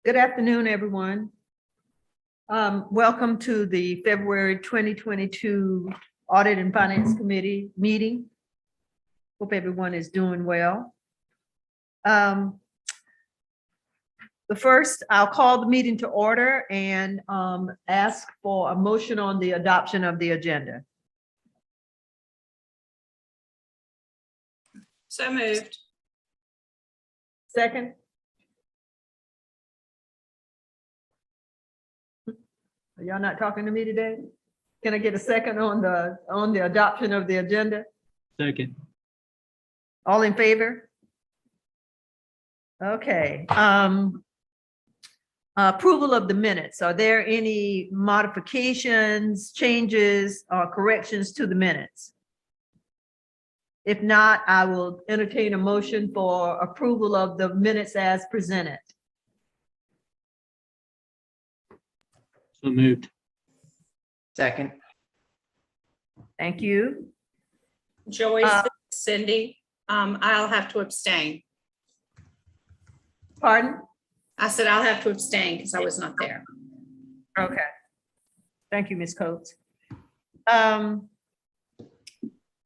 Good afternoon, everyone. Welcome to the February 2022 Audit and Finance Committee meeting. Hope everyone is doing well. The first, I'll call the meeting to order and ask for a motion on the adoption of the agenda. So moved. Second? Are y'all not talking to me today? Can I get a second on the adoption of the agenda? Second. All in favor? Okay. Approval of the minutes. Are there any modifications, changes, or corrections to the minutes? If not, I will entertain a motion for approval of the minutes as presented. So moved. Second. Thank you. Joyce, Cindy, I'll have to abstain. Pardon? I said I'll have to abstain because I was not there. Okay. Thank you, Ms. Coates. The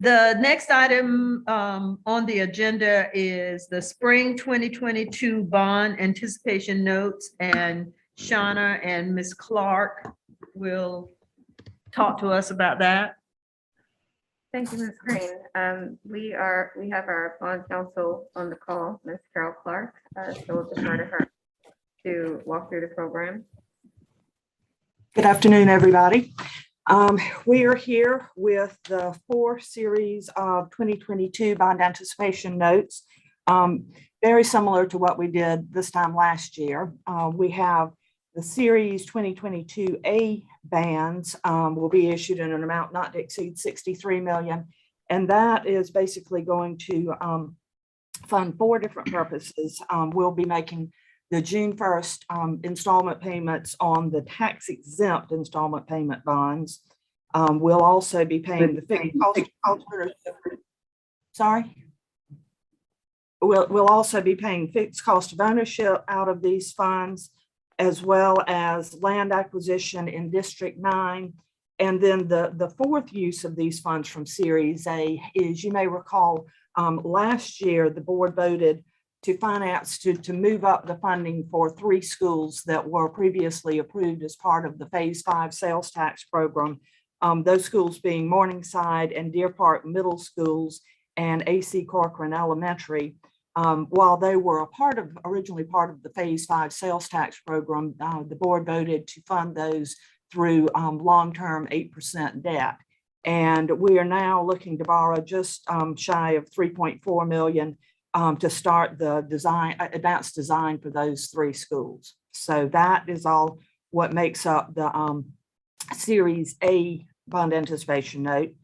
next item on the agenda is the spring 2022 bond anticipation notes, and Shauna and Ms. Clark will talk to us about that. Thank you, Ms. Green. We have our bond counsel on the call, Ms. Carol Clark, so we'll defer to her to walk through the program. Good afternoon, everybody. We are here with the 4 series of 2022 bond anticipation notes, very similar to what we did this time last year. We have the series 2022A bands will be issued in an amount not to exceed 63 million. And that is basically going to fund 4 different purposes. We'll be making the June 1st installment payments on the tax exempt installment payment bonds. We'll also be paying the fixed cost ownership. Sorry. We'll also be paying fixed cost of ownership out of these funds, as well as land acquisition in District 9. And then the 4th use of these funds from Series A is, you may recall, last year the board voted to finance to move up the funding for 3 schools that were previously approved as part of the Phase 5 sales tax program. Those schools being Morningside and Deer Park Middle Schools and AC Corcoran Elementary. While they were originally part of the Phase 5 sales tax program, the board voted to fund those through long-term 8% debt. And we are now looking to borrow just shy of 3.4 million to start the advanced design for those 3 schools. So that is all what makes up the Series A bond anticipation note.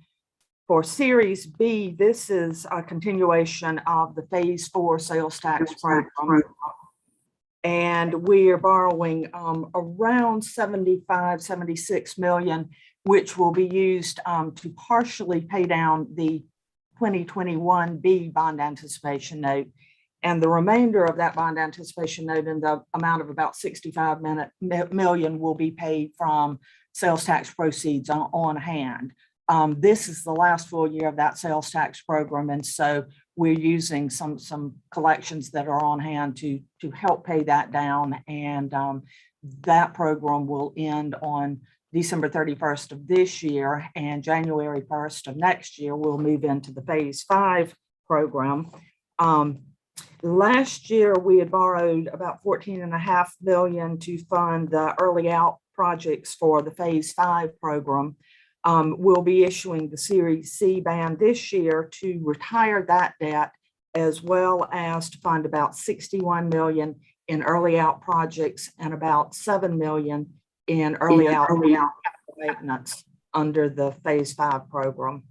For Series B, this is a continuation of the Phase 4 sales tax program. And we are borrowing around 76 million, which will be used to partially pay down the 2021 B bond anticipation note. And the remainder of that bond anticipation note in the amount of about 65 million will be paid from sales tax proceeds on hand. This is the last full year of that sales tax program. And so we're using some collections that are on hand to help pay that down. And that program will end on December 31st of this year, and January 1st of next year, we'll move into the Phase 5 program. Last year, we had borrowed about 14.5 million to fund the early out projects for the Phase 5 program. We'll be issuing the Series C band this year to retire that debt, as well as to fund about 61 million in early out projects and about 7 million in early out maintenance under the Phase 5 program.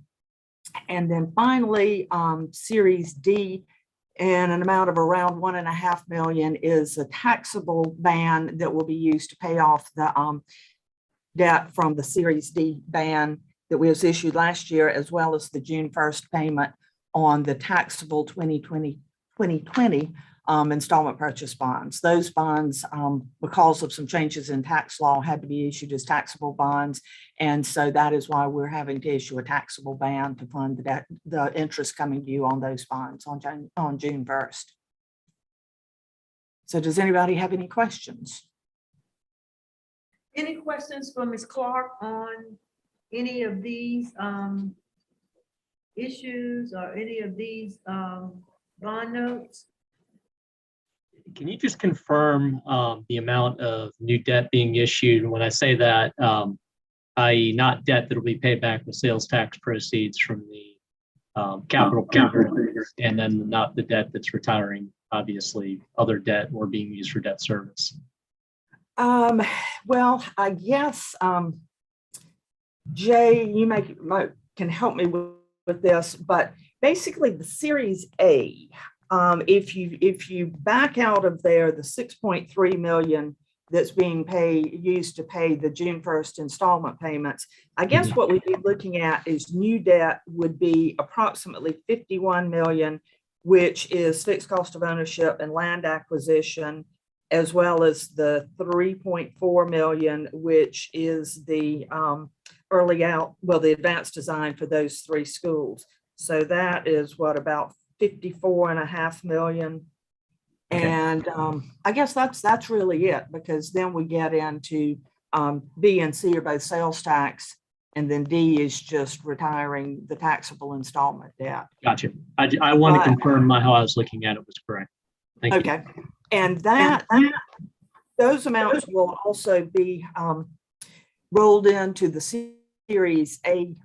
And then finally, Series D, in an amount of around 1.5 million, is a taxable band that will be used to pay off the debt from the Series D band that was issued last year, as well as the June 1st payment on the taxable 2020 installment purchase bonds. Those bonds, because of some changes in tax law, had to be issued as taxable bonds. And so that is why we're having to issue a taxable ban to fund the interest coming due on those bonds on June 1st. So does anybody have any questions? Any questions for Ms. Clark on any of these issues or any of these bond notes? Can you just confirm the amount of new debt being issued? When I say that, i.e. not debt that will be paid back with sales tax proceeds from the capital program, and then not the debt that's retiring, obviously, other debt or being used for debt service. Well, I guess, Jay, you can help me with this, but basically the Series A, if you back out of there the 6.3 million that's being used to pay the June 1st installment payments, I guess what we'd be looking at is new debt would be approximately 51 million, which is fixed cost of ownership and land acquisition, as well as the 3.4 million, which is the the advanced design for those 3 schools. So that is what, about 54.5 million. Okay. And I guess that's really it, because then we get into B and C are both sales tax, and then D is just retiring the taxable installment debt. Gotcha. I want to confirm how I was looking at it was correct. Thank you. Okay. And those amounts will also be rolled into the Series A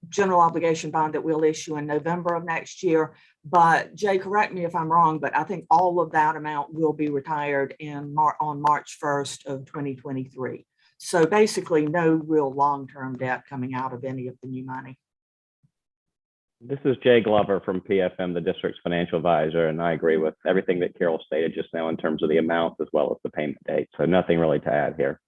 general obligation bond that we'll issue in November of next year. But Jay, correct me if I'm wrong, but I think all of that amount will be retired on March 1st of 2023. So basically no real long-term debt coming out of any of the new money. This is Jay Glover from PFM, the district's financial advisor, and I agree with everything that Carol stated just now in terms of the amount as well as the payment date. So nothing really to add here.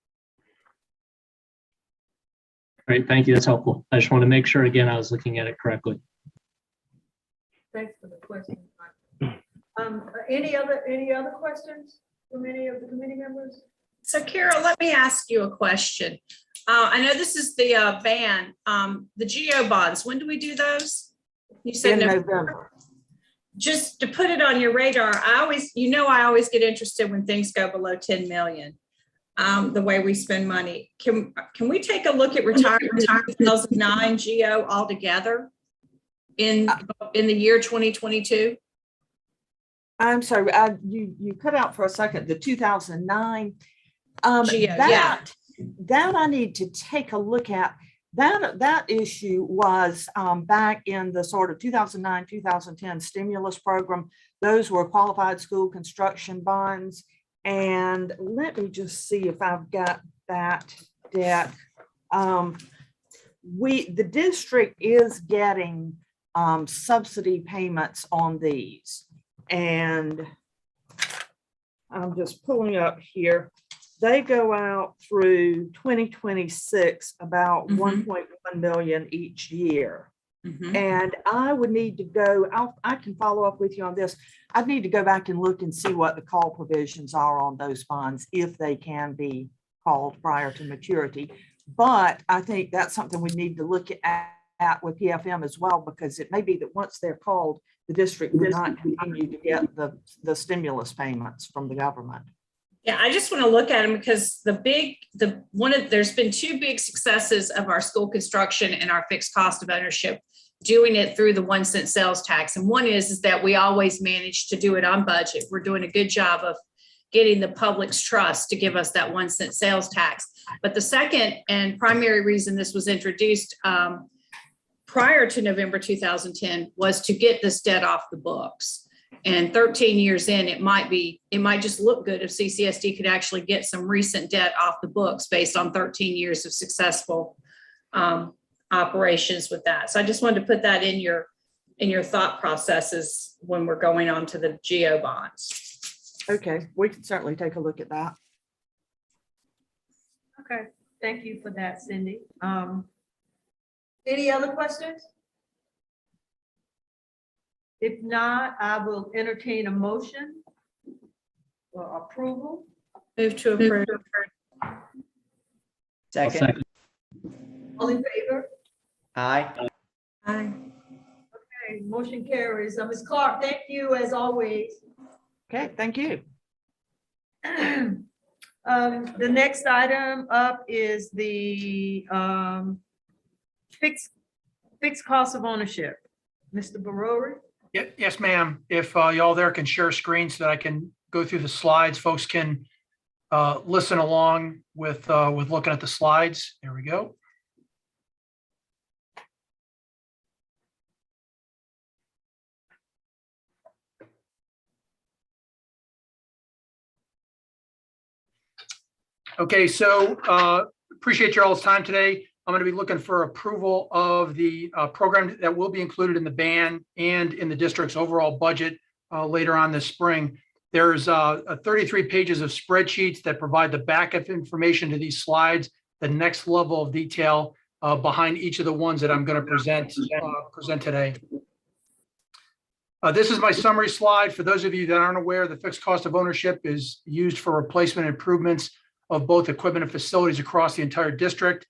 Great, thank you. That's helpful. I just want to make sure, again, I was looking at it correctly. Thanks for the question. Any other questions from any of the committee members? So Carol, let me ask you a question. I know this is the ban, the GO bonds. When do we do those? You said November. Just to put it on your radar, I always get interested when things go below 10 million. The way we spend money. Can we take a look at retiring 2009 GO altogether in the year 2022? I'm sorry, you cut out for a second. The 2009. That I need to take a look at. That issue was back in the sort of 2009-2010 stimulus program. Those were qualified school construction bonds. And let me just see if I've got that debt. The district is getting subsidy payments on these. And I'm just pulling up here. They go out through 2026, about 1.1 million each year. And I would need to go, I can follow up with you on this. I'd need to go back and look and see what the call provisions are on those bonds, if they can be called prior to maturity. But I think that's something we need to look at with PFM as well, because it may be that once they're called, the district will not continue to get the stimulus payments from the government. Yeah, I just want to look at them because there's been 2 big successes of our school construction and our fixed cost of ownership doing it through the 1 cent sales tax. And one is that we always manage to do it on budget. We're doing a good job of getting the public's trust to give us that 1 cent sales tax. But the second and primary reason this was introduced prior to November 2010 was to get this debt off the books. And 13 years in, it might just look good if CCSD could actually get some recent debt off the books based on 13 years of successful operations with that. So I just wanted to put that in your thought processes when we're going on to the GO bonds. Okay, we can certainly take a look at that. Okay, thank you for that, Cindy. Any other questions? If not, I will entertain a motion approval. Move to approve. I'll Second. All in favor? Aye. Aye. Okay, motion carries. Ms. Clark, thank you as always. Okay, thank you. The next item up is the fixed cost of ownership. Mr. Barori? Yes, ma'am. If y'all there can share screen so that I can go through the slides, folks can listen along with looking at the slides. There we go. Okay, so appreciate your all's time today. I'm going to be looking for approval of the program that will be included in the ban and in the district's overall budget later on this spring. There's 33 pages of spreadsheets that provide the backup information to these slides, the next level of detail behind each of the ones that I'm going to present today. This is my summary slide. For those of you that aren't aware, the fixed cost of ownership is used for replacement improvements of both equipment and facilities across the entire district.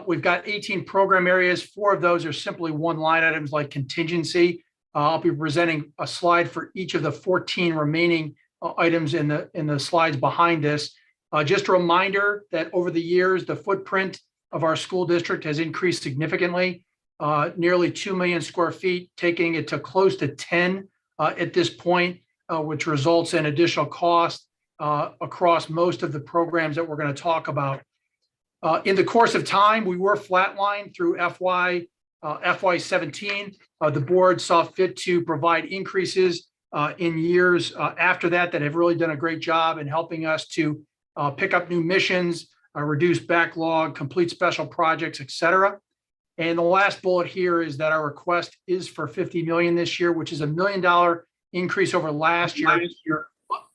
We've got 18 program areas. 4 of those are simply one line items like contingency. I'll be presenting a slide for each of the 14 remaining items in the slides behind this. Just a reminder that over the years, the footprint of our school district has increased significantly, nearly 2 million square feet, taking it to close to 10 at this point, which results in additional cost across most of the programs that we're going to talk about. In the course of time, we were flatlined through FY17. The board saw fit to provide increases in years after that have really done a great job in helping us to pick up new missions, reduce backlog, complete special projects, et cetera. And the last bullet here is that our request is for $50 million this year, which is $1 million increase over last year.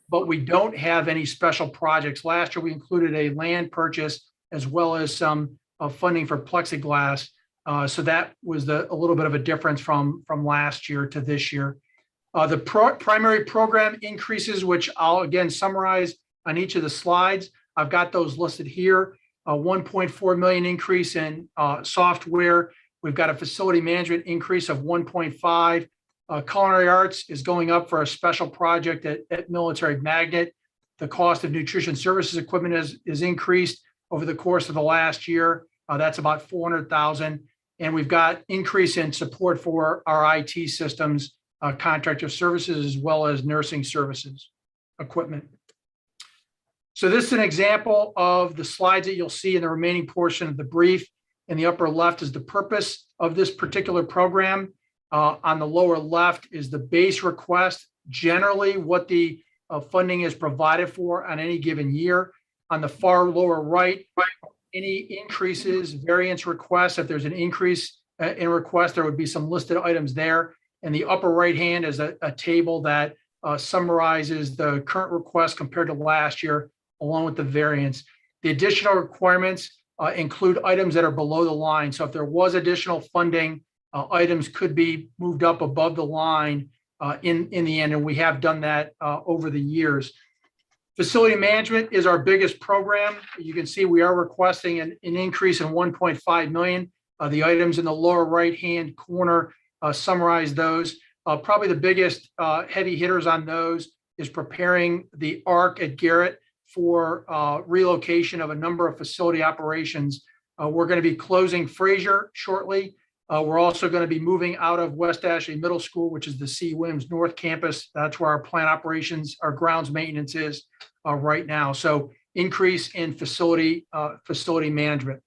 But we don't have any special projects. Last year, we included a land purchase as well as some funding for plexiglass. So that was a little bit of a difference from last year to this year. The primary program increases, which I'll again summarize on each of the slides. I've got those listed here. A 1.4 million increase in software. We've got a facility management increase of 1.5. Culinary arts is going up for a special project at Military Magnet. The cost of nutrition services equipment is increased over the course of the last year. That's about 400,000. And we've got increase in support for our IT systems, contractor services, as well as nursing services equipment. So this is an example of the slides that you'll see in the remaining portion of the brief. In the upper left is the purpose of this particular program. On the lower left is the base request, generally what the funding is provided for on any given year. On the far lower right, any increases, variance requests, if there's an increase in request, there would be some listed items there. And the upper right hand is a table that summarizes the current request compared to last year, along with the variance. The additional requirements include items that are below the line. So if there was additional funding, items could be moved up above the line in the end, and we have done that over the years. Facility management is our biggest program. You can see we are requesting an increase in 1.5 million. The items in the lower right-hand corner summarize those. Probably the biggest heavy hitters on those is preparing the ARC at Garrett for relocation of a number of facility operations. We're going to be closing Fraser shortly. We're also going to be moving out of West Ashley Middle School, which is the C. Williams North Campus. That's where our plant operations, our grounds maintenance is right now. So increase in facility management.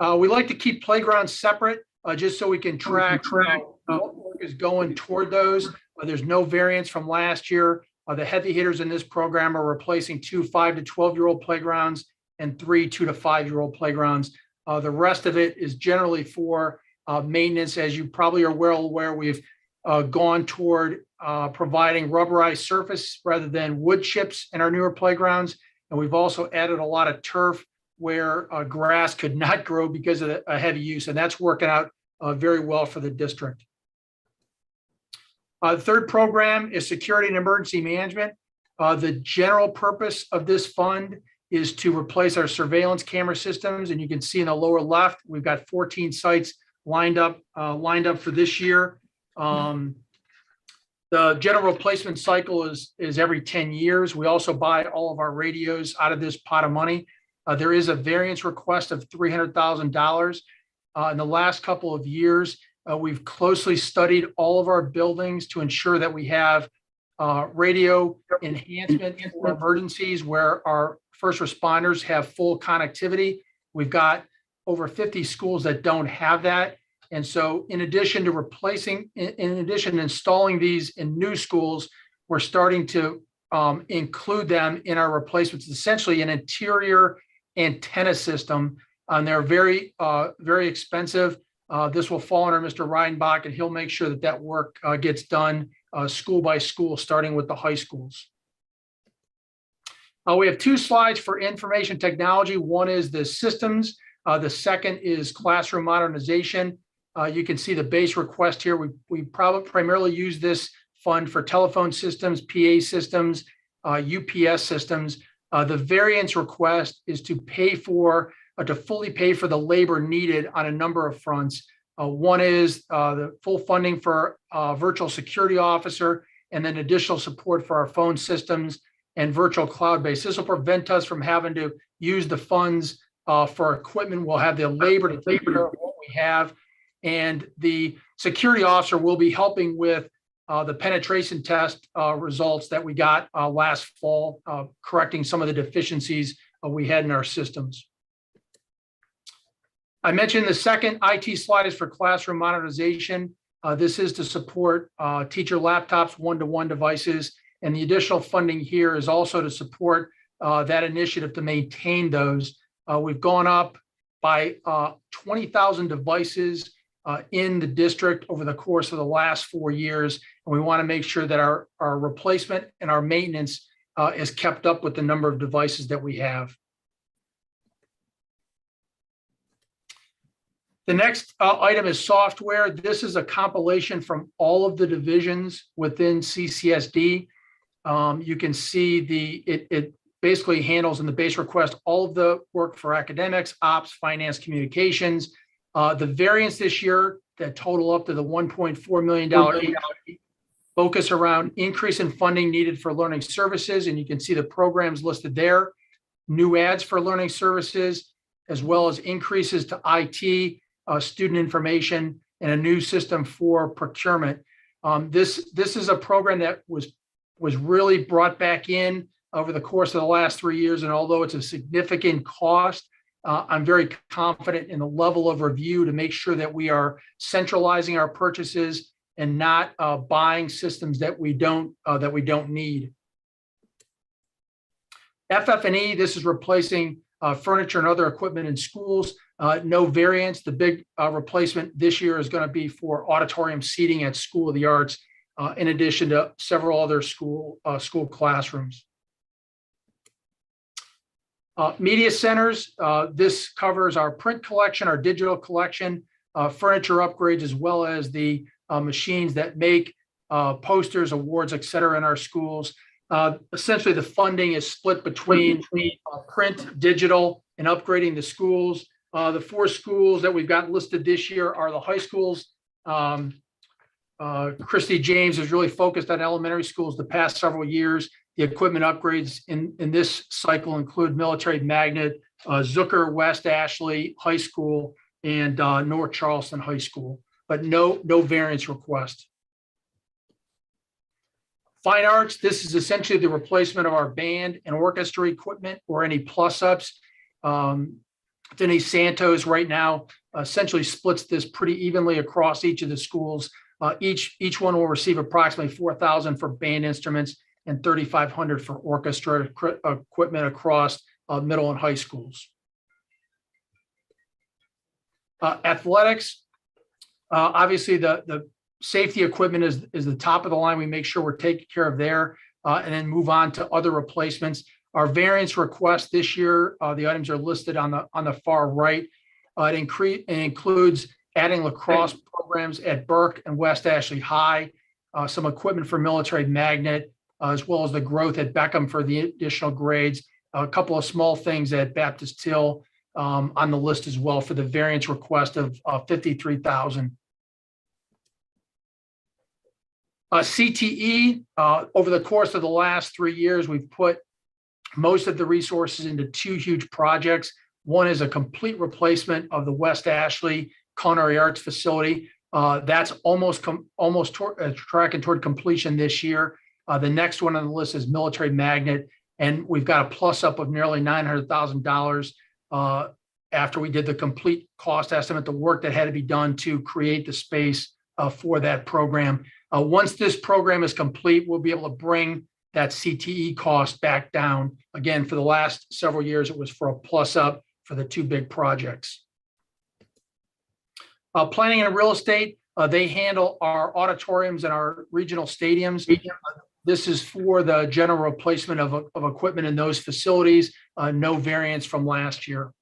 We like to keep playgrounds separate just so we can track what work is going toward those. There's no variance from last year. The heavy hitters in this program are replacing 2 5 to 12-year-old playgrounds and 3 2 to 5-year-old playgrounds. The rest of it is generally for maintenance. As you probably are well aware, we've gone toward providing rubberized surface rather than wood chips in our newer playgrounds. And we've also added a lot of turf where grass could not grow because of a heavy use. And that's working out very well for the district. The third program is security and emergency management. The general purpose of this fund is to replace our surveillance camera systems. And you can see in the lower left, we've got 14 sites lined up for this year. The general replacement cycle is every 10 years. We also buy all of our radios out of this pot of money. There is a variance request of $300,000. In the last couple of years, we've closely studied all of our buildings to ensure that we have radio enhancement for emergencies where our first responders have full connectivity. We've got over 50 schools that don't have that. And so in addition to installing these in new schools, we're starting to include them in our replacements, essentially an interior antenna system. And they're very, very expensive. This will fall under Mr. Reidenbach, and he'll make sure that that work gets done school by school, starting with the high schools. We have two slides for information technology. One is the systems. The second is classroom modernization. You can see the base request here. We probably primarily use this fund for telephone systems, PA systems, UPS systems. The variance request is to fully pay for the labor needed on a number of fronts. One is the full funding for a virtual security officer, and then additional support for our phone systems and virtual cloud-based. This will prevent us from having to use the funds for equipment. We'll have the labor to take care of what we have. And the security officer will be helping with the penetration test results that we got last fall, correcting some of the deficiencies we had in our systems. I mentioned the second IT slide is for classroom modernization. This is to support teacher laptops, one-to-one devices, and the additional funding here is also to support that initiative to maintain those. We've gone up by 20,000 devices in the district over the course of the last 4 years, and we want to make sure that our replacement and our maintenance is kept up with the number of devices that we have. The next item is software. This is a compilation from all of the divisions within CCSD. You can see it basically handles in the base request all of the work for academics, ops, finance, communications. The variance this year that total up to the $1.4 million focus around increase in funding needed for learning services. And you can see the programs listed there, new ads for learning services, as well as increases to IT, student information, and a new system for procurement. This is a program that was really brought back in over the course of the last 3 years. And although it's a significant cost, I'm very confident in the level of review to make sure that we are centralizing our purchases and not buying systems that we don't need. FF&E, this is replacing furniture and other equipment in schools. No variance. The big replacement this year is going to be for auditorium seating at School of the Arts, in addition to several other school classrooms. Media centers, this covers our print collection, our digital collection, furniture upgrades, as well as the machines that make posters, awards, et cetera, in our schools. Essentially, the funding is split between print, digital, and upgrading the schools. The 4 schools that we've got listed this year are the high schools. Christy James has really focused on elementary schools the past several years. The equipment upgrades in this cycle include Military Magnet, Zucker West Ashley High School, and North Charleston High School, but no variance request. Fine arts, this is essentially the replacement of our band and orchestra equipment or any plus-ups. Denise Santos right now essentially splits this pretty evenly across each of the schools. Each one will receive approximately $4,000 for band instruments and $3,500 for orchestra equipment across middle and high schools. Athletics, obviously the safety equipment is the top of the line. We make sure we're taking care of there, and then move on to other replacements. Our variance request this year, the items are listed on the far right. It includes adding lacrosse programs at Burke and West Ashley High, some equipment for Military Magnet, as well as the growth at Beckham for the additional grades. A couple of small things at Baptist Hill on the list as well for the variance request of $53,000. CTE, over the course of the last 3 years, we've put most of the resources into 2 huge projects. One is a complete replacement of the West Ashley Culinary Arts Facility. That's almost tracking toward completion this year. The next one on the list is Military Magnet, and we've got a plus up of nearly $900,000 after we did the complete cost estimate, the work that had to be done to create the space for that program. Once this program is complete, we'll be able to bring that CTE cost back down. Again, for the last several years, it was for a plus up for the 2 big projects. Planning and real estate, they handle our auditoriums and our regional stadiums. This is for the general replacement of equipment in those facilities. No variance from last year.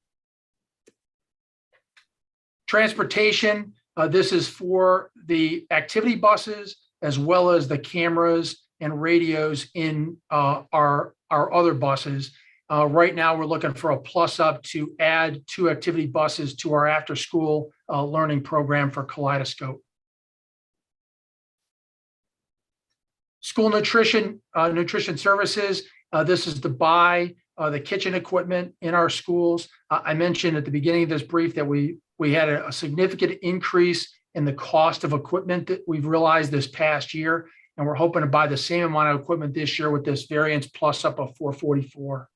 Transportation, this is for the activity buses as well as the cameras and radios in our other buses. Right now, we're looking for a plus up to add 2 activity buses to our after school learning program for Kaleidoscope. School nutrition services. This is to buy the kitchen equipment in our schools. I mentioned at the beginning of this brief that we had a significant increase in the cost of equipment that we've realized this past year, and we're hoping to buy the same amount of equipment this year with this variance plus up of 444.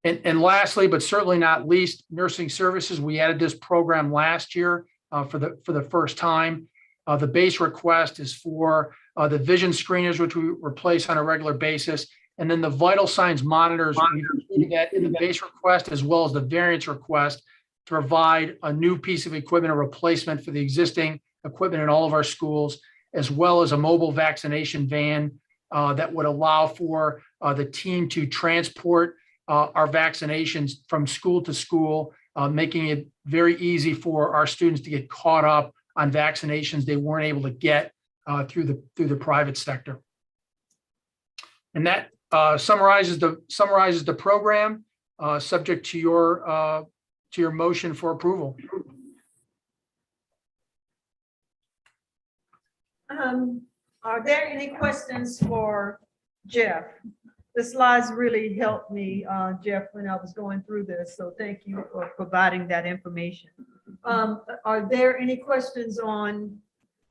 And lastly, but certainly not least, nursing services. We added this program last year for the first time. The base request is for the vision screeners, which we replace on a regular basis, and then the vital signs monitors. We included that in the base request as well as the variance request to provide a new piece of equipment, a replacement for the existing equipment in all of our schools, as well as a mobile vaccination van that would allow for the team to transport our vaccinations from school to school, making it very easy for our students to get caught up on vaccinations they weren't able to get through the private sector. And that summarizes the program, subject to your motion for approval. Are there any questions for Jeff? The slides really helped me, Jeff, when I was going through this, so thank you for providing that information. Are there any questions on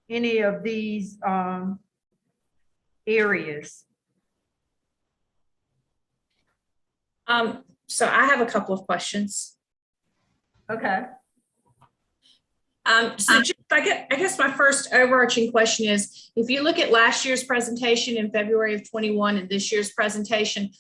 any of these areas? So I have a couple of questions. Okay. So just, I guess my first overarching question is, if you look at last year's presentation in February of 21 and this year's presentation,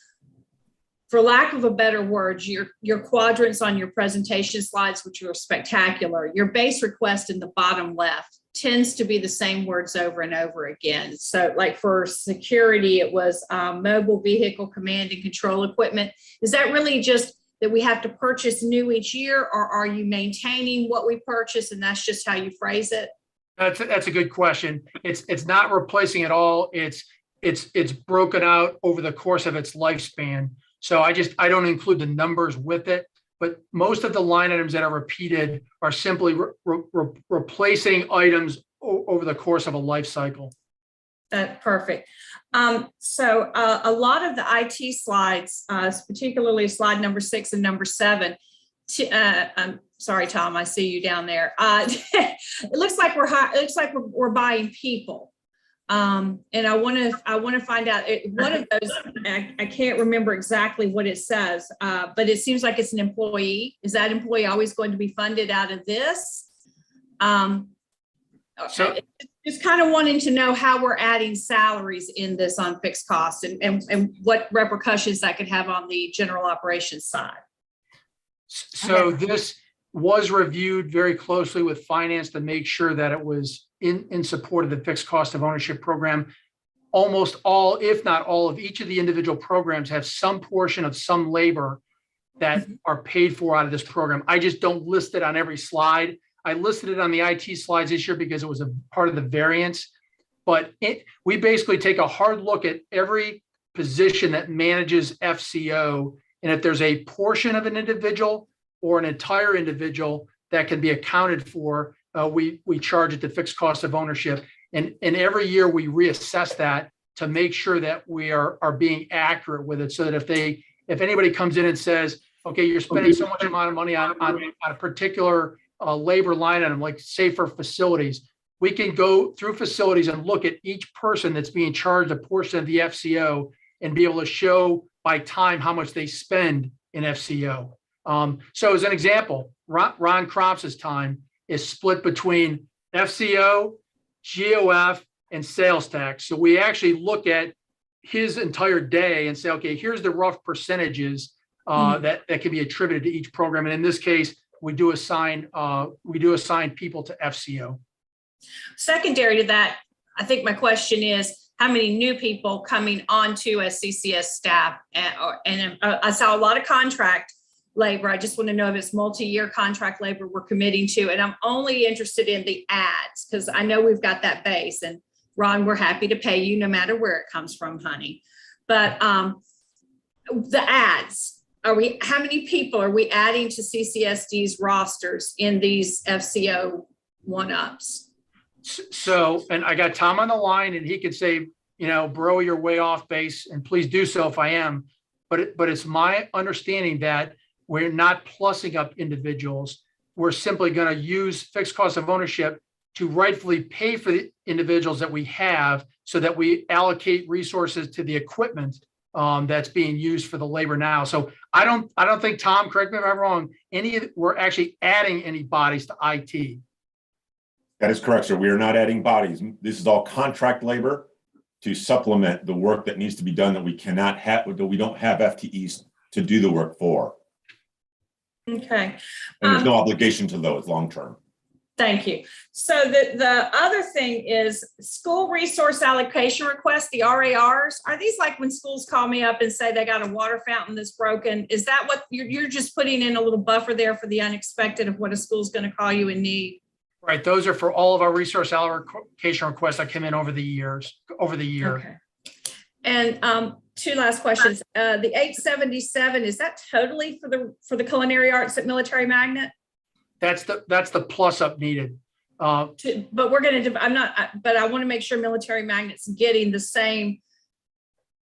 for lack of a better word, your quadrants on your presentation slides, which are spectacular, your base request in the bottom left tends to be the same words over and over again. So like for security, it was mobile vehicle command and control equipment. Is that really just that we have to purchase new each year, or are you maintaining what we purchase and that's just how you phrase it? That's a good question. It's not replacing at all. It's broken out over the course of its lifespan. So I don't include the numbers with it, but most of the line items that are repeated are simply replacing items over the course of a life cycle. Perfect. So a lot of the IT slides, particularly slide number 6 and number 7, I'm sorry, Tom, I see you down there. It looks like we're buying people. And I want to find out one of those. I can't remember exactly what it says, but it seems like it's an employee. Is that employee always going to be funded out of this? So just kind of wanting to know how we're adding salaries in this on fixed costs and what repercussions that could have on the general operations side. So this was reviewed very closely with finance to make sure that it was in support of the fixed cost of ownership program. Almost all, if not all, of each of the individual programs have some portion of some labor that are paid for out of this program. I just don't list it on every slide. I listed it on the IT slides this year because it was a part of the variance, but we basically take a hard look at every position that manages FCO. And if there's a portion of an individual or an entire individual that can be accounted for, we charge it the fixed cost of ownership. And every year we reassess that to make sure that we are being accurate with it, so that if anybody comes in and says, okay, you're spending so much amount of money on a particular labor line item, like say for facilities, we can go through facilities and look at each person that's being charged a portion of the FCO and be able to show by time how much they spend in FCO. So as an example, Ron Crops's time is split between FCO, GOF, and sales tax. So we actually look at his entire day and say, okay, here's the rough percentages that can be attributed to each program. And in this case, we do assign people to FCO. Secondary to that, I think my question is, how many new people coming onto as CCS staff? And I saw a lot of contract labor. I just want to know if it's multi-year contract labor we're committing to. And I'm only interested in the ads, because I know we've got that base. And Ron, we're happy to pay you no matter where it comes from, honey. But the ads, how many people are we adding to CCSD's rosters in these FCO one-ups? So, and I got Tom on the line, and he could say, bro, you're way off base, and please do so if I am. But it's my understanding that we're not plussing up individuals. We're simply going to use fixed cost of ownership to rightfully pay for the individuals that we have, so that we allocate resources to the equipment that's being used for the labor now. So I don't think, Tom, correct me if I'm wrong, we're actually adding any bodies to IT. That is correct, sir. We are not adding bodies. This is all contract labor to supplement the work that needs to be done that we cannot have, that we don't have FTEs to do the work for. Okay. And there's no obligation to those long-term. Thank you. So the other thing is school resource allocation requests, the RARs. Are these like when schools call me up and say they got a water fountain that's broken? Is that what you're just putting in a little buffer there for the unexpected of what a school's going to call you and need? Right. Those are for all of our resource allocation requests that come in over the year. Okay. And two last questions. The 877, is that totally for the culinary arts at Military Magnet? That's the plus up needed. But we're going to, but I want to make sure Military Magnet's getting the same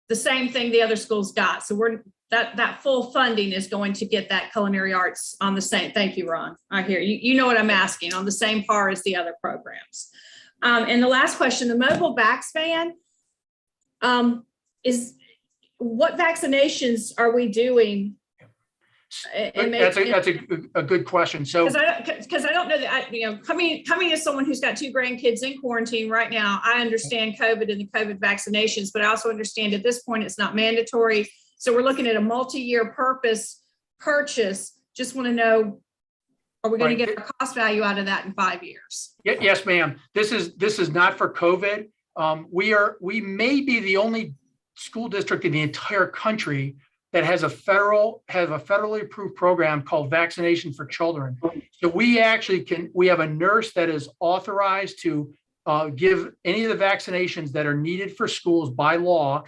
thing the other schools got. So that full funding is going to get that culinary arts on the same. Thank you, Ron. I hear you. You know what I'm asking, on the same par as the other programs. And the last question, the mobile vax van, is what vaccinations are we doing? That's a good question. So because I don't know that coming as someone who's got 2 grandkids in quarantine right now, I understand COVID and the COVID vaccinations, but I also understand at this point it's not mandatory. So we're looking at a multi-year purchase. Just want to know, are we going to get our cost value out of that in 5 years? Yes, ma'am. This is not for COVID. We may be the only school district in the entire country that has a federally approved program called Vaccination for Children. So we have a nurse that is authorized to give any of the vaccinations that are needed for schools by law.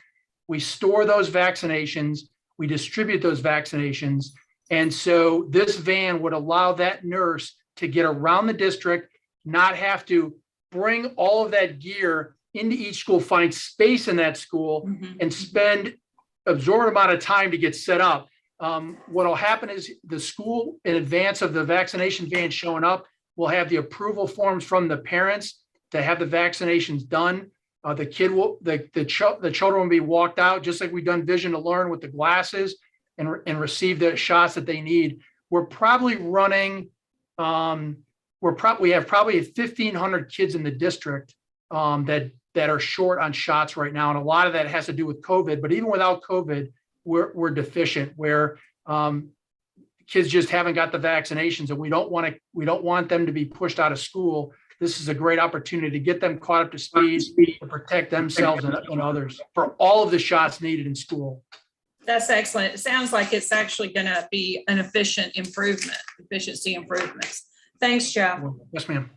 We store those vaccinations, we distribute those vaccinations. And so this van would allow that nurse to get around the district, not have to bring all of that gear into each school, find space in that school, and spend absorbed amount of time to get set up. What will happen is the school, in advance of the vaccination van showing up, will have the approval forms from the parents to have the vaccinations done. The children will be walked out, just like we've done Vision to Learn, with the glasses, and receive the shots that they need. We're probably running, we have probably 1,500 kids in the district that are short on shots right now. And a lot of that has to do with COVID, but even without COVID, we're deficient, where kids just haven't got the vaccinations, and we don't want them to be pushed out of school. This is a great opportunity to get them caught up to speed, to protect themselves and others for all of the shots needed in school. That's excellent. It sounds like it's actually going to be an efficiency improvements. Thanks, Joe. Yes, ma'am.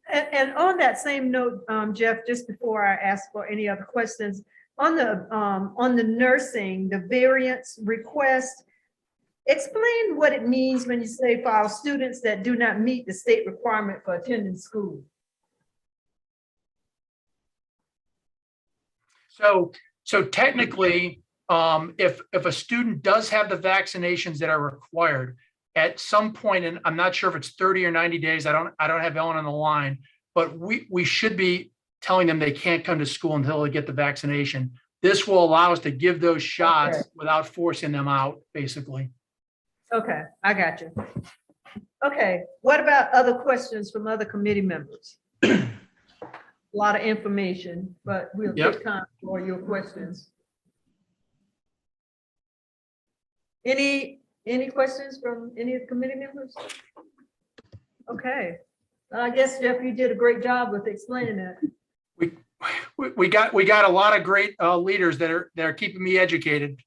And on that same note, Jeff, just before I ask for any other questions, on the nursing, the variance request, explain what it means when you say for our students that do not meet the state requirement for attending school. So technically, if a student does have the vaccinations that are required at some point, and I'm not sure if it's 30 or 90 days, I don't have Ellen on the line, but we should be telling them they can't come to school until they get the vaccination. This will allow us to give those shots without forcing them out, basically. Okay, I got you. Okay, what about other questions from other committee members? A lot of information, but we'll take time for your questions. Any questions from any of the committee members? Okay, I guess Jeff, you did a great job with explaining that. We got a lot of great leaders that are keeping me educated.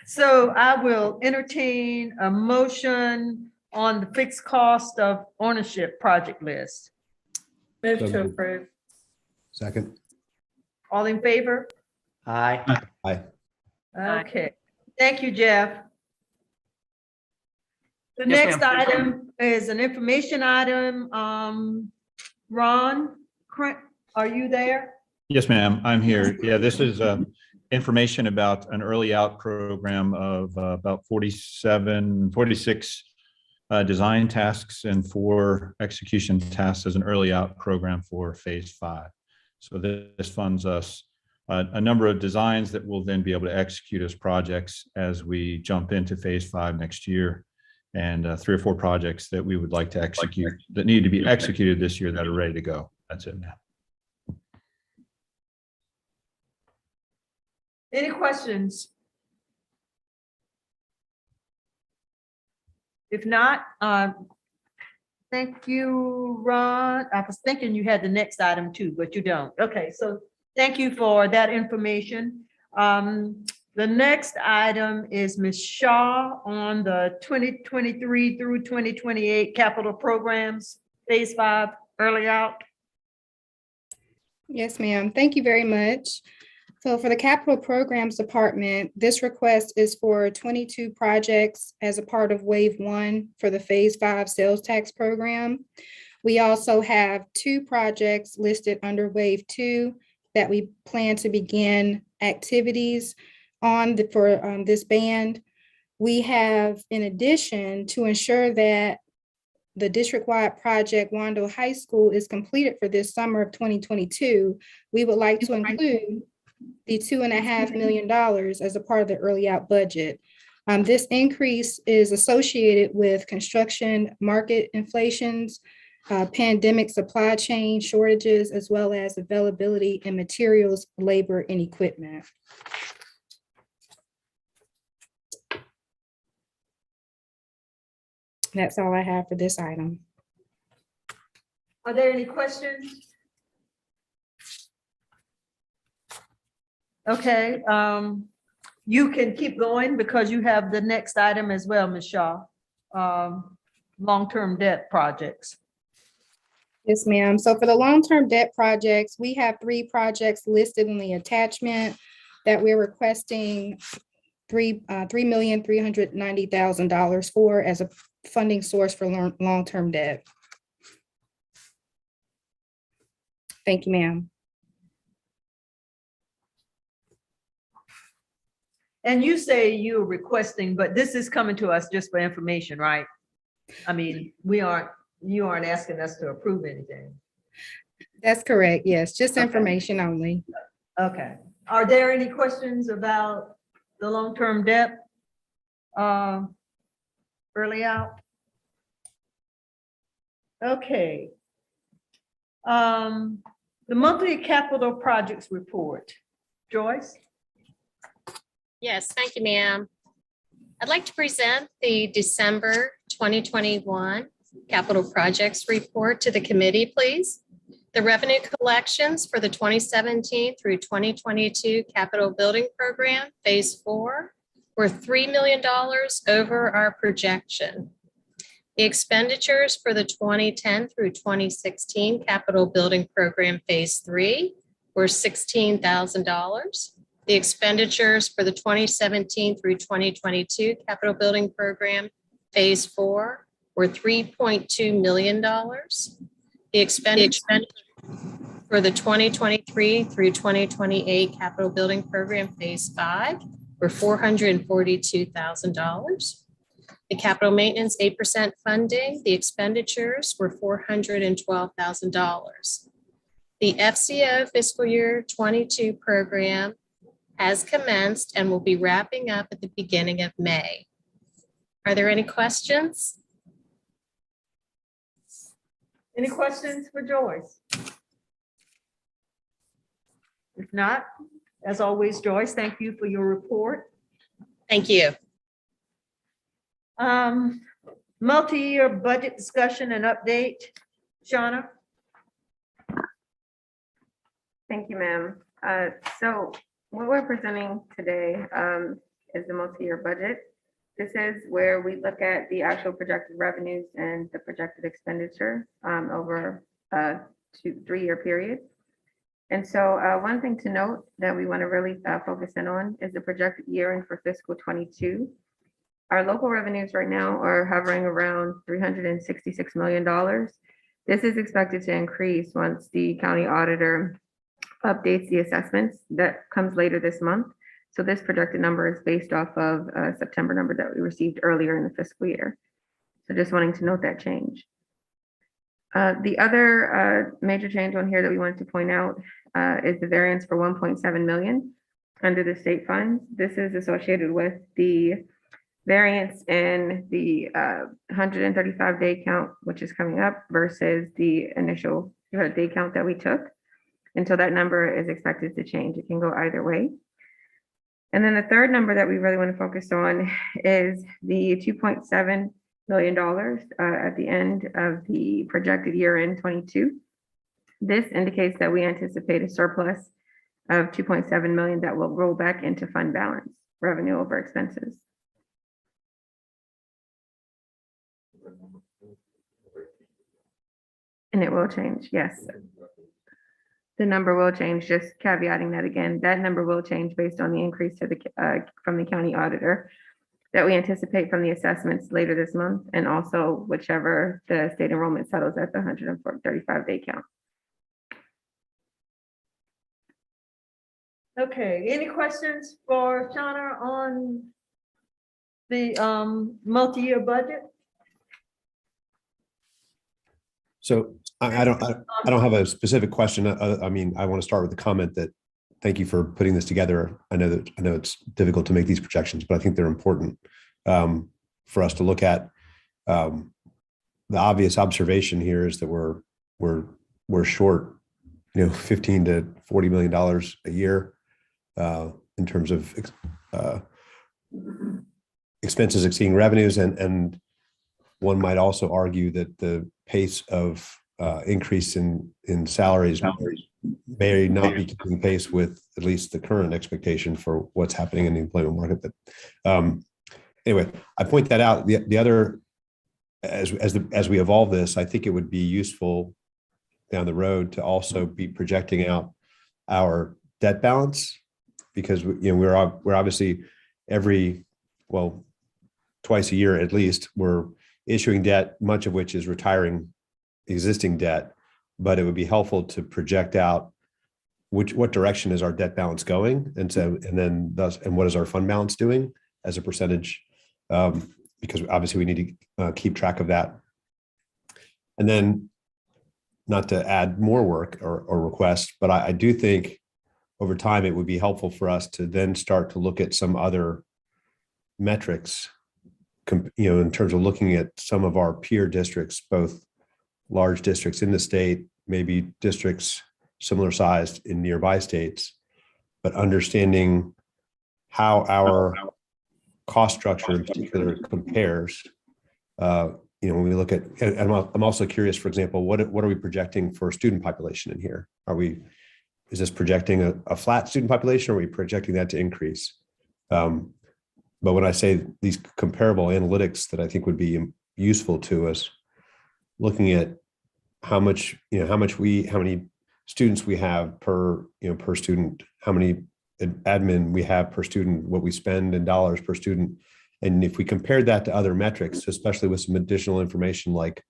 So I will entertain a motion on the fixed cost of ownership project list. Move So to moved. approve. Second. All in favor? Aye. Aye. Okay, thank you, Jeff. The Yes, next ma'am. item is an information item. Ron, are you there? Yes, ma'am, I'm here. Yeah, this is information about an early out program of about 46 design tasks and 4 execution tasks as an early out program for phase 5. So this funds us a number of designs that we'll then be able to execute as projects as we jump into phase 5 next year. And 3 or 4 projects that we would like to execute that need to be executed this year that are ready to go. That's it now. Any questions? If not, thank you, Ron. I was thinking you had the next item too, but you don't. Okay, so thank you for that information. The next item is Ms. Shaw on the 2023 through 2028 capital programs, phase 5, early out. Yes, ma'am. Thank you very much. So for the Capital Programs Department, this request is for 22 projects as a part of Wave 1 for the Phase 5 sales tax program. We also have 2 projects listed under Wave 2 that we plan to begin activities on for this band. We have, in addition, to ensure that the district-wide project Wando High School is completed for this summer of 2022, we would like to include the $2.5 million as a part of the early out budget. This increase is associated with construction market inflations, pandemic supply chain shortages, as well as availability in materials, labor, and equipment. That's all I have for this item. Are there any questions? Okay, you can keep going because you have the next item as well, Ms. Shaw. Long-term debt projects. Yes, ma'am. So for the long-term debt projects, we have 3 projects listed in the attachment that we're requesting $3,390,000 for as a funding source for long-term debt. Thank you, ma'am. And you say you're requesting, but this is coming to us just for information, right? I mean, you aren't asking us to approve anything. That's correct. Yes, just information only. Okay. Are there any questions about the long-term debt? Early out? Okay. The monthly capital projects report. Joyce? Yes, thank you, ma'am. I'd like to present the December 2021 capital projects report to the committee, please. The revenue collections for the 2017 through 2022 capital building program, phase 4, were $3 million over our projection. The expenditures for the 2010 through 2016 Capital Building Program Phase 3 were $16,000. The expenditures for the 2017 through 2022 Capital Building Program Phase 4 were $3.2 million. The expenditure for the 2023 through 2028 Capital Building Program Phase 5 were $442,000. The capital maintenance 8% funding, the expenditures were $412,000. The FCO fiscal year 22 program has commenced and will be wrapping up at the beginning of May. Are there any questions? Any questions for Joyce? If not, as always, Joyce, thank you for your report. Thank you. Multi-year budget discussion and update. Shauna? Thank you, ma'am. So what we're presenting today is the multi-year budget. This is where we look at the actual projected revenues and the projected expenditure over a 2-3 year period. And so one thing to note that we want to really focus in on is the projected year end for fiscal 22. Our local revenues right now are hovering around $366 million. This is expected to increase once the county auditor updates the assessments. That comes later this month. So this projected number is based off of a September number that we received earlier in the fiscal year. So just wanting to note that change. The other major change on here that we wanted to point out is the variance for 1.7 million under the state funds. This is associated with the variance in the 135-day count, which is coming up, versus the initial day count that we took. Until that number is expected to change. It can go either way. And then the third number that we really want to focus on is the $2.7 million at the end of the projected year end 22. This indicates that we anticipate a surplus of 2.7 million that will roll back into fund balance, revenue over expenses. And it will change, yes. The number will change, just caveating that again, that number will change based on the increase to the from the county auditor that we anticipate from the assessments later this month, and also whichever the state enrollment settles at the 135-day count. Okay, any questions for Shauna on the multi-year budget? So I don't have a specific question. I mean, I want to start with the comment that thank you for putting this together. I know it's difficult to make these projections, but I think they're important for us to look at. The obvious observation here is that we're short, $15 to $40 million a year in terms of expenses exceeding revenues, and one might also argue that the pace of increase in salaries may not be keeping pace with at least the current expectation for what's happening in the employment market. But anyway, I point that out. The other, as we evolve this, I think it would be useful down the road to also be projecting out our debt balance, because we're obviously twice a year at least, we're issuing debt, much of which is retiring existing debt, but it would be helpful to project out what direction is our debt balance going, and what is our fund balance doing as a percentage, because obviously we need to keep track of that. And then, not to add more work or requests, but I do think over time it would be helpful for us to then start to look at some other metrics, in terms of looking at some of our peer districts, both large districts in the state, maybe districts similar sized in nearby states, but understanding how our cost structure in particular compares. When we look at, and I'm also curious, for example, what are we projecting for student population in here? Is this projecting a flat student population, or are we projecting that to increase? But when I say these comparable analytics that I think would be useful to us, looking at how much, how many students we have per, per student, how many admin we have per student, what we spend in dollars per student. And if we compared that to other metrics, especially with some additional information like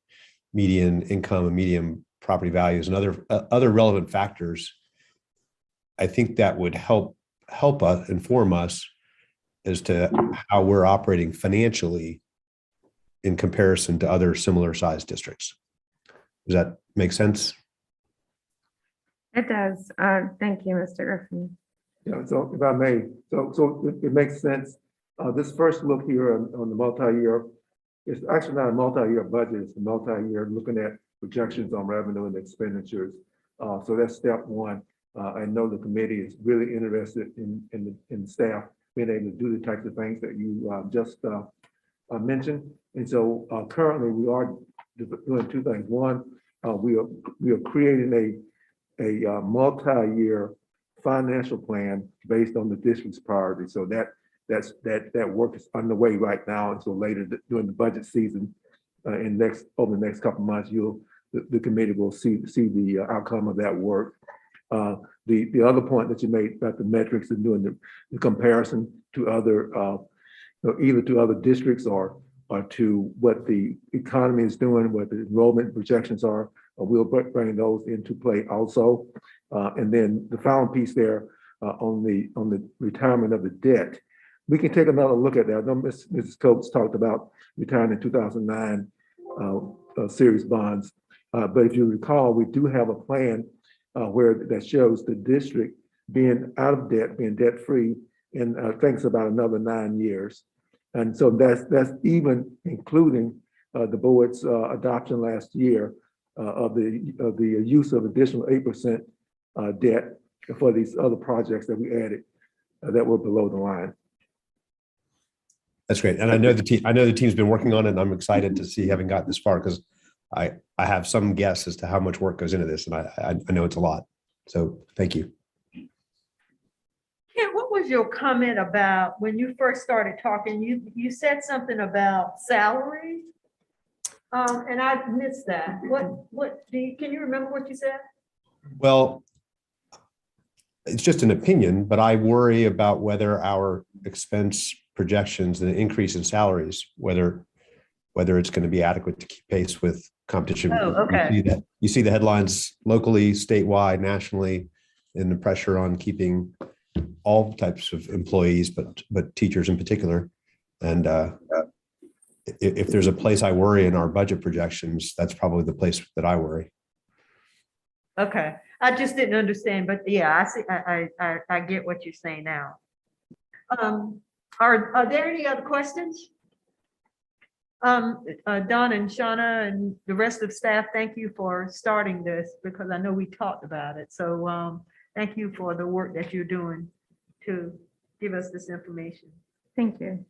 median income and median property values and other relevant factors, I think that would help us inform us as to how we're operating financially in comparison to other similar sized districts. Does that make sense? It does. Thank you, Mr. Griffin. Yeah, so if I may, so it makes sense. This first look here on the multi-year, it's actually not a multi-year budget, it's a multi-year looking at projections on revenue and expenditures. So that's step one. I know the committee is really interested in staff being able to do the types of things that you just mentioned. And so currently we are doing two things. One, we are creating a multi-year financial plan based on the district's priorities. So that work is underway right now. And so later during the budget season, over the next couple of months, the committee will see the outcome of that work. The other point that you made about the metrics and doing the comparison to other, either to other districts or to what the economy is doing, what the enrollment projections are, we'll bring those into play also. And then the final piece there on the retirement of the debt, we can take another look at that. I know Mrs. Coates talked about retiring in 2009 series bonds, but if you recall, we do have a plan where that shows the district being out of debt, being debt free, in I think it's about another 9 years. And so that's even including the board's adoption last year of the use of additional 8% debt for these other projects that we added that were below the line. That's great. And I know the team's been working on it, and I'm excited to see having gotten this far, because I have some guess as to how much work goes into this, and I know it's a lot. So thank you. Ken, what was your comment about when you first started talking? You said something about salary, and I missed that. Can you remember what you said? Well, it's just an opinion, but I worry about whether our expense projections and the increase in salaries, whether it's going to be adequate to keep pace with competition. Oh, okay. You see the headlines locally, statewide, nationally, and the pressure on keeping all types of employees, but teachers in particular. And if there's a place I worry in our budget projections, that's probably the place that I worry. Okay, I just didn't understand, but yeah, I see. I get what you're saying now. Are there any other questions? Don and Shauna and the rest of staff, thank you for starting this, because I know we talked about it. So thank you for the work that you're doing to give us this information. Thank you.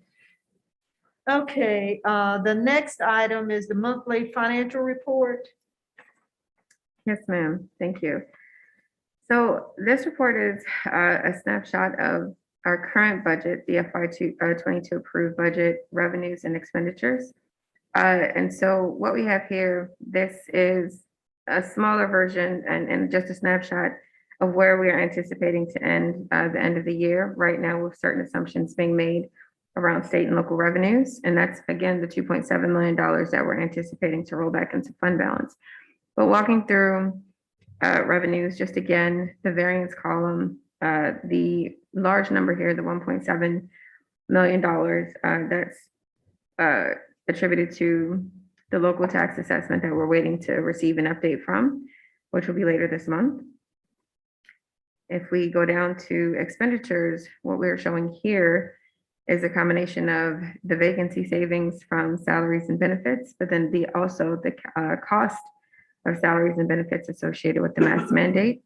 Okay, the next item is the monthly financial report. Yes, ma'am. Thank you. So this report is a snapshot of our current budget, the FY22 approved budget, revenues and expenditures. And so what we have here, this is a smaller version and just a snapshot of where we are anticipating to end the end of the year right now, with certain assumptions being made around state and local revenues. And that's, again, the $2.7 million that we're anticipating to roll back into fund balance. But walking through revenues, just again, the variance column, the large number here, the $1.7 million, that's attributed to the local tax assessment that we're waiting to receive an update from, which will be later this month. If we go down to expenditures, what we're showing here is a combination of the vacancy savings from salaries and benefits, but then also the cost of salaries and benefits associated with the mask mandate.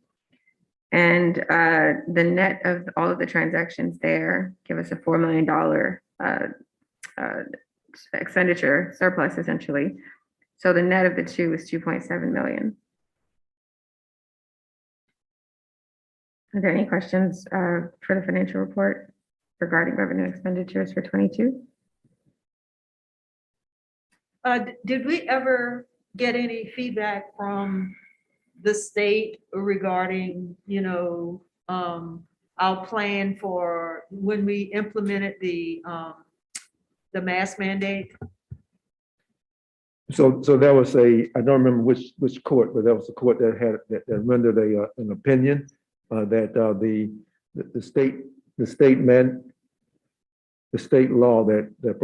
And the net of all of the transactions there give us a $4 million expenditure surplus, essentially. So the net of the two is 2.7 million. Are there any questions for the financial report regarding revenue expenditures for 22? Did we ever get any feedback from the state regarding, our plan for when we implemented the mask mandate? So there was I don't remember which court, but there was a court that had, that rendered an opinion that the state law that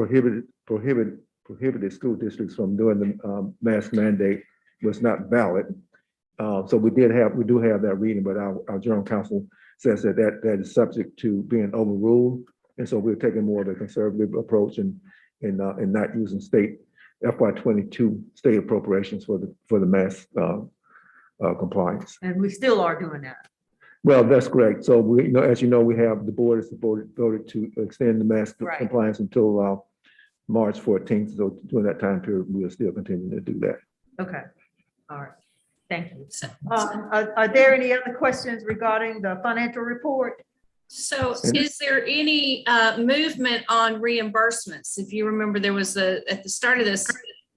prohibited school districts from doing the mask mandate was not valid. So we do have that reading, but our general counsel says that is subject to being overruled. And so we're taking more of a conservative approach and not using state FY22 state appropriations for the mask compliance. And we still are doing that. Well, that's correct. So we, as you know, we have the board has voted to extend the mask Right. compliance until March 14th. So during that time period, we will still continue to do that. Okay, all right, thank you. Are there any other questions regarding the financial report? So is there any movement on reimbursements? If you remember, there was at the start of this,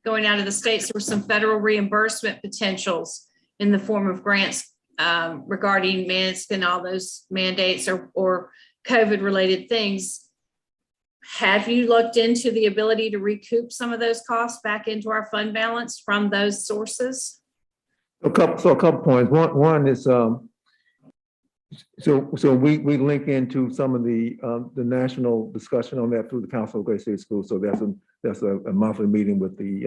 going out of the states, there were some federal reimbursement potentials in the form of grants regarding masks and all those mandates or COVID related things. Have you looked into the ability to recoup some of those costs back into our fund balance from those sources? A couple points. One is so we link into some of the national discussion on that through the Council of Great City Schools. So that's a monthly meeting with the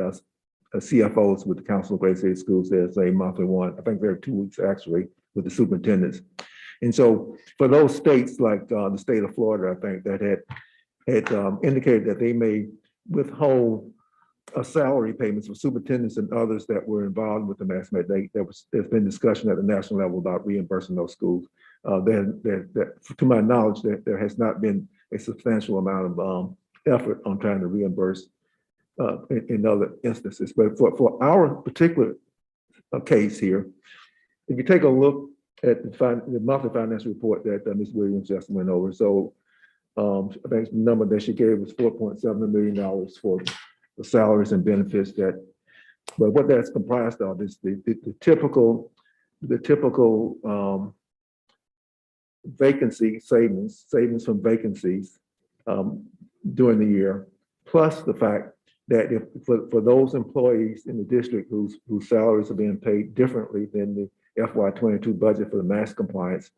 CFOs with the Council of Great City Schools. There's a monthly one. I think there are 2 weeks actually with the superintendents. And so for those states like the state of Florida, I think that had indicated that they may withhold salary payments for superintendents and others that were involved with the mask mandate. There's been discussion at the national level about reimbursing those schools. To my knowledge, there has not been a substantial amount of effort on trying to reimburse in other instances. But for our particular case here, if you take a look at the monthly financial report that Ms. Williams just went over, so I think the number that she gave was $4.7 million for the salaries and benefits but what that's comprised of is the typical vacancy savings from vacancies during the year, plus the fact that if for those employees in the district whose salaries are being paid differently than the FY22 budget for the mask compliance,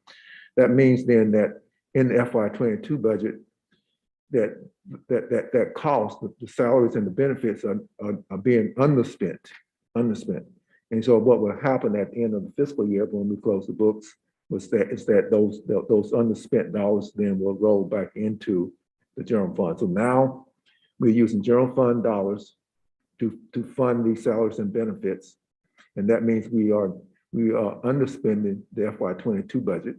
that means then that in the FY22 budget, that cost, the salaries and the benefits are being underspent. And so what will happen at the end of the fiscal year when we close the books is that those underspent dollars then will roll back into the general fund. So now we're using general fund dollars to fund these salaries and benefits. And that means we are underspending the FY22 budget,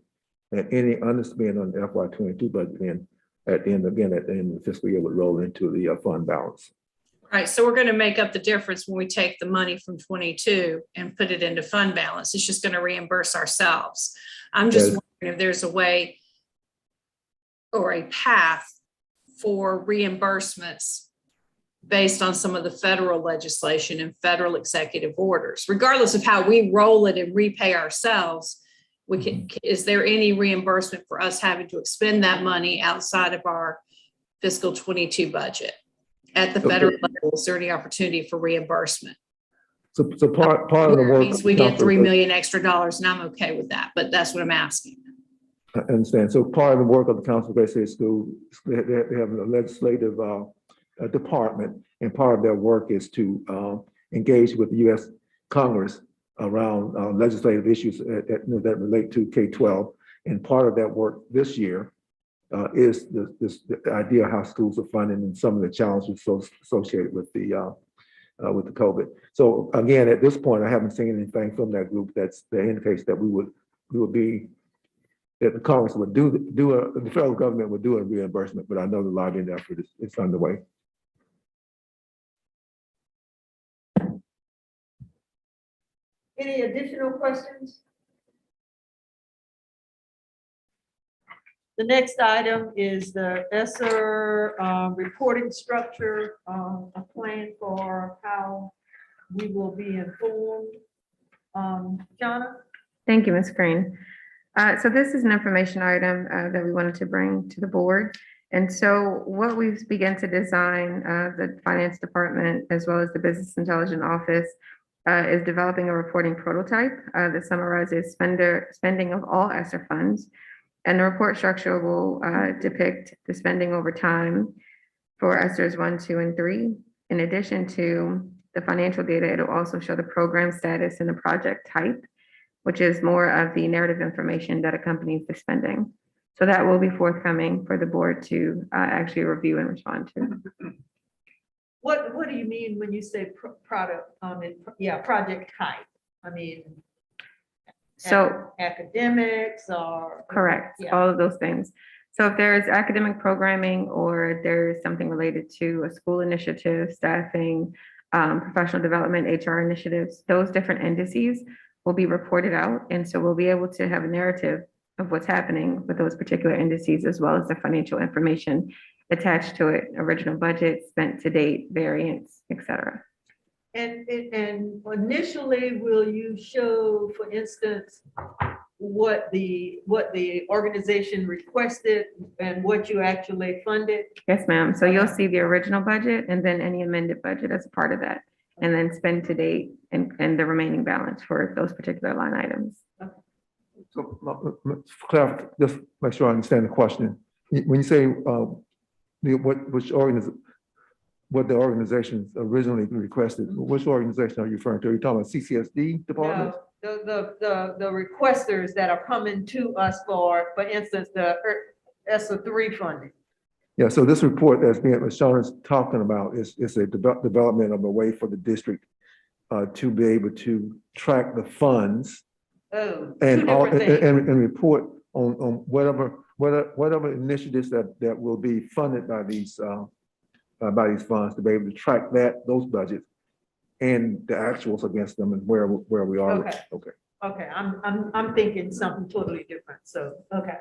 and any underspend on the FY22 budget then at the end of the fiscal year would roll into the fund balance. All right, so we're going to make up the difference when we take the money from 22 and put it into fund balance. It's just going to reimburse ourselves. I'm just wondering if there's a way or a path for reimbursements based on some of the federal legislation and federal executive orders, regardless of how we roll it and repay ourselves. Is there any reimbursement for us having to expend that money outside of our fiscal 22 budget? At the federal level, is there any opportunity for reimbursement? So part of the work means we get $3 million extra dollars, and I'm okay with that, but that's what I'm asking. I understand. So part of the work of the Council of Great City Schools, they have a legislative department, and part of their work is to engage with the U.S. Congress around legislative issues that relate to K-12. And part of that work this year is the idea of how schools are funded and some of the challenges associated with the COVID. So again, at this point, I haven't seen anything from that group that indicates that that the Congress would the federal government would do a reimbursement, but I know the lobbying effort is underway. Any additional questions? The next item is the ESSER reporting structure, a plan for how we will be informed. Jonna? Thank you, Ms. Green. So this is an information item that we wanted to bring to the board. And so what we've begun to design, the finance department, as well as the business intelligence office, is developing a reporting prototype that summarizes spending of all ESSER funds. And the report structure will depict the spending over time for ESSERs 1, 2, and 3. In addition to the financial data, it'll also show the program status and the project type, which is more of the narrative information that accompanies the spending. So that will be forthcoming for the board to actually review and respond to. What do you mean when you say project type? I mean, So academics or? correct, Yeah. all of those things. So if there's academic programming or there's something related to a school initiative, staffing, professional development, HR initiatives, those different indices will be reported out. And so we'll be able to have a narrative of what's happening with those particular indices, as well as the financial information attached to it, original budget, spent to date, variance, et cetera. And initially, will you show, for instance, what the organization requested and what you actually funded? Yes, ma'am. So you'll see the original budget and then any amended budget as a part of that. And then spend to date and the remaining balance for those particular line items. So, Claire, just make sure I understand the question. When you say what the organizations originally requested, which organization are you referring to? Are you talking about CCSD department? No, the requesters that are coming to us for instance, the ESSER 3 funding. Yeah, so this report that's being, as Sean is talking about, is a development of a way for the district to be able to track the funds Oh, and two different things. and report on whatever initiatives that will be funded by these funds, to be able to track those budgets and the actuals against them and where we are. Okay. Okay. Okay, I'm thinking something totally different. So, okay.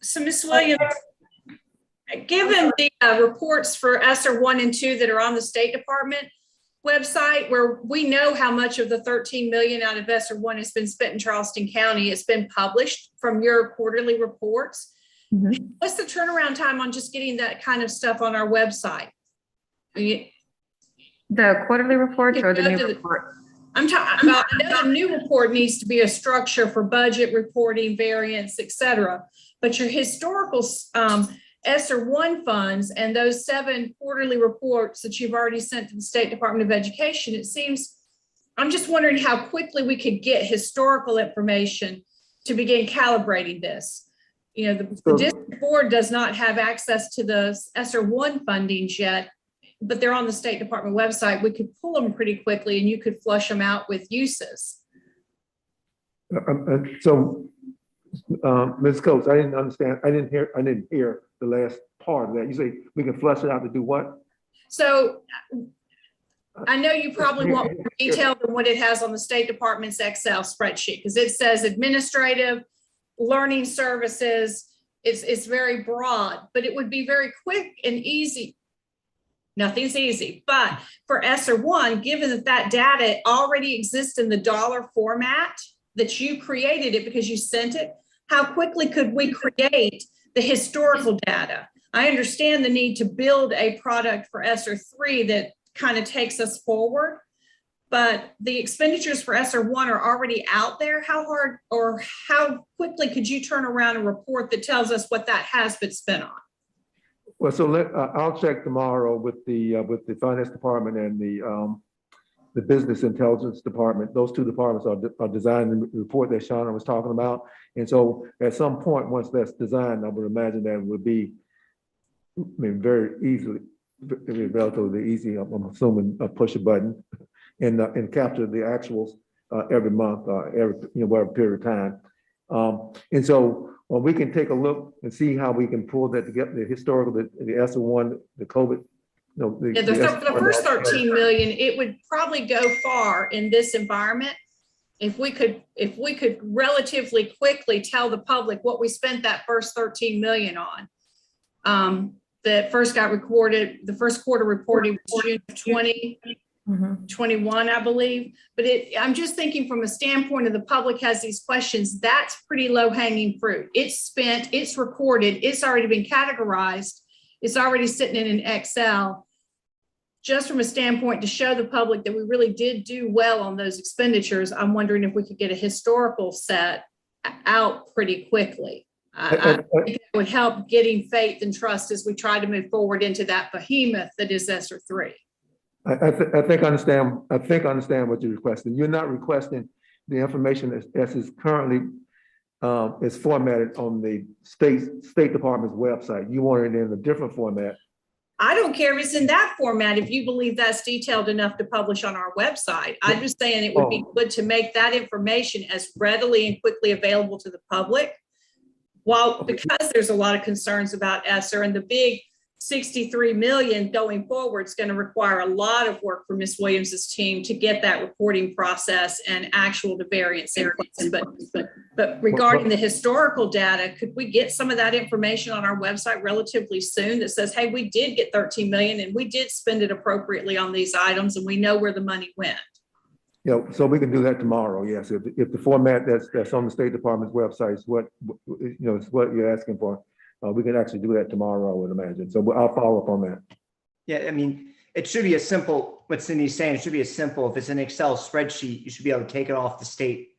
So Ms. Williams, given the reports for ESSER 1 and 2 that are on the State Department website, where we know how much of the 13 million out of ESSER 1 has been spent in Charleston County, it's been published from your quarterly reports. Mhm. What's the turnaround time on just getting that kind of stuff on our website? I mean, The quarterly reports or the Go new to the- report? I'm talking about, I know the new report needs to be a structure for budget reporting, variance, et cetera. But your historical ESSER 1 funds and those 7 quarterly reports that you've already sent to the State Department of Education, it seems, I'm just wondering how quickly we could get historical information to begin calibrating this. You know, the district board does not have access to the ESSER 1 fundings yet, but they're on the State Department website. We could pull them pretty quickly and you could flush them out with uses. So, Ms. Coates, I didn't understand. I didn't hear the last part of that. You say we can flush it out to do what? So I know you probably want more detail than what it has on the State Department's Excel spreadsheet, because it says administrative, learning services. It's very broad, but it would be very quick and easy. Nothing's easy, but for ESSER 1, given that data already exists in the dollar format, that you created it because you sent it, how quickly could we create the historical data? I understand the need to build a product for ESSER 3 that kind of takes us forward, but the expenditures for ESSER 1 are already out there. How hard or how quickly could you turn around a report that tells us what that has been spent on? Well, so I'll check tomorrow with the finance department and the business intelligence department. Those two departments are designing the report that Shauna was talking about. And so at some point, once that's designed, I would imagine that it would be, I mean, very easily, relatively easy. I'm assuming push a button and capture the actuals every month, whatever period of time. And so we can take a look and see how we can pull that together, the historical, the ESSER 1, the COVID. The first 13 million, it would probably go far in this environment. if we could relatively quickly tell the public what we spent that first 13 million on. That first got recorded, the first quarter reporting was June of 2021, I believe. But I'm just thinking from a standpoint of the public has these questions, that's pretty low hanging fruit. It's spent, it's recorded, it's already been categorized, it's already sitting in an Excel. Just from a standpoint to show the public that we really did do well on those expenditures, I'm wondering if we could get a historical set out pretty quickly. I think it would help getting faith and trust as we try to move forward into that behemoth that is ESSER 3. I think I understand what you're requesting. You're not requesting the information as is currently is formatted on the State Department's website. You want it in a different format. I don't care if it's in that format, if you believe that's detailed enough to publish on our website. I'm just saying it would be good to make that information as readily and quickly available to the public. Because there's a lot of concerns about ESSER and the big 63 million going forward is going to require a lot of work for Ms. Williams's team to get that reporting process and actual to variance inputs. But regarding the historical data, could we get some of that information on our website relatively soon that says, hey, we did get 13 million and we did spend it appropriately on these items and we know where the money went? Yeah, so we can do that tomorrow. Yes, if the format that's on the State Department's website is what is what you're asking for, we can actually do that tomorrow, I would imagine. So I'll follow up on that. Yeah, I mean, it should be as simple, what Cindy's saying, it should be as simple. If it's an Excel spreadsheet, you should be able to take it off the State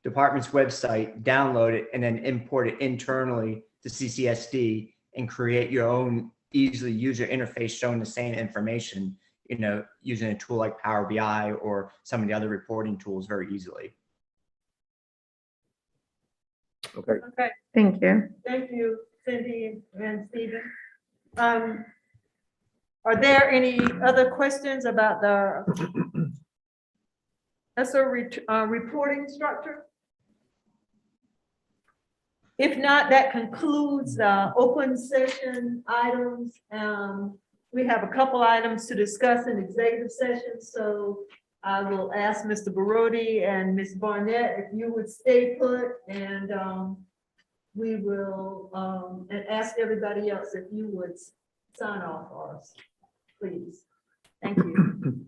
Department's website, download it, and then import it internally to CCSD and create your own easily user interface showing the same information, using a tool like Power BI or some of the other reporting tools very easily. Okay. Okay, Thank you. thank you, Cindy and Stephen. Are there any other questions about the ESSER reporting structure? If not, that concludes the open session items. We have a couple items to discuss in executive session, so I will ask Mr. Barodi and Ms. Barnett if you would stay put, and we will and ask everybody else if you would sign off for us, please. Thank you.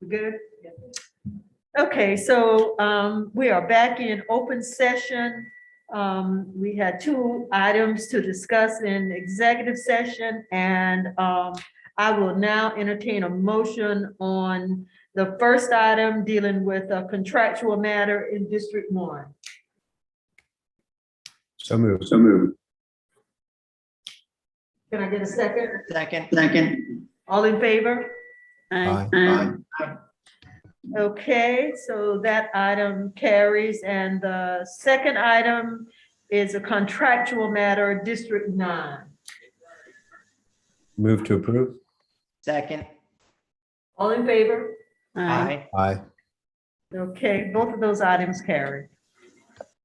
We good? Okay, so we are back in open session. We had two items to discuss in executive session, and I will now entertain a motion on the first item dealing with a contractual matter in District 1. So moved. Can I get a second? Second. All in favor? Aye. Okay, so that item carries, and the second item is a contractual matter, District 9. Move to approve. Second. All in favor? Aye. Aye. Okay, both of those items carry.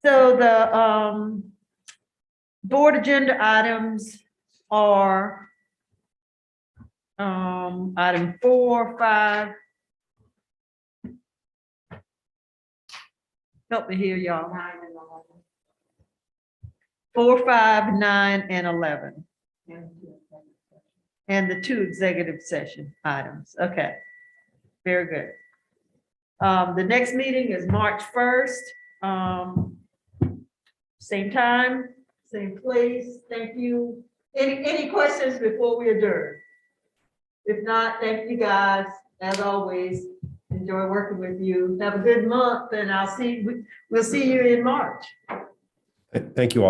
So the board agenda items are item 4, 5. Help me here, y'all. 4, 5, 9, and 11. And the 2 executive session items. Okay, very good. The next meeting is March 1st. Same time, same place. Thank you. Any questions before we adjourn? If not, thank you guys, as always. Enjoy working with you. Have a good month, and we'll see you in March. Thank you all.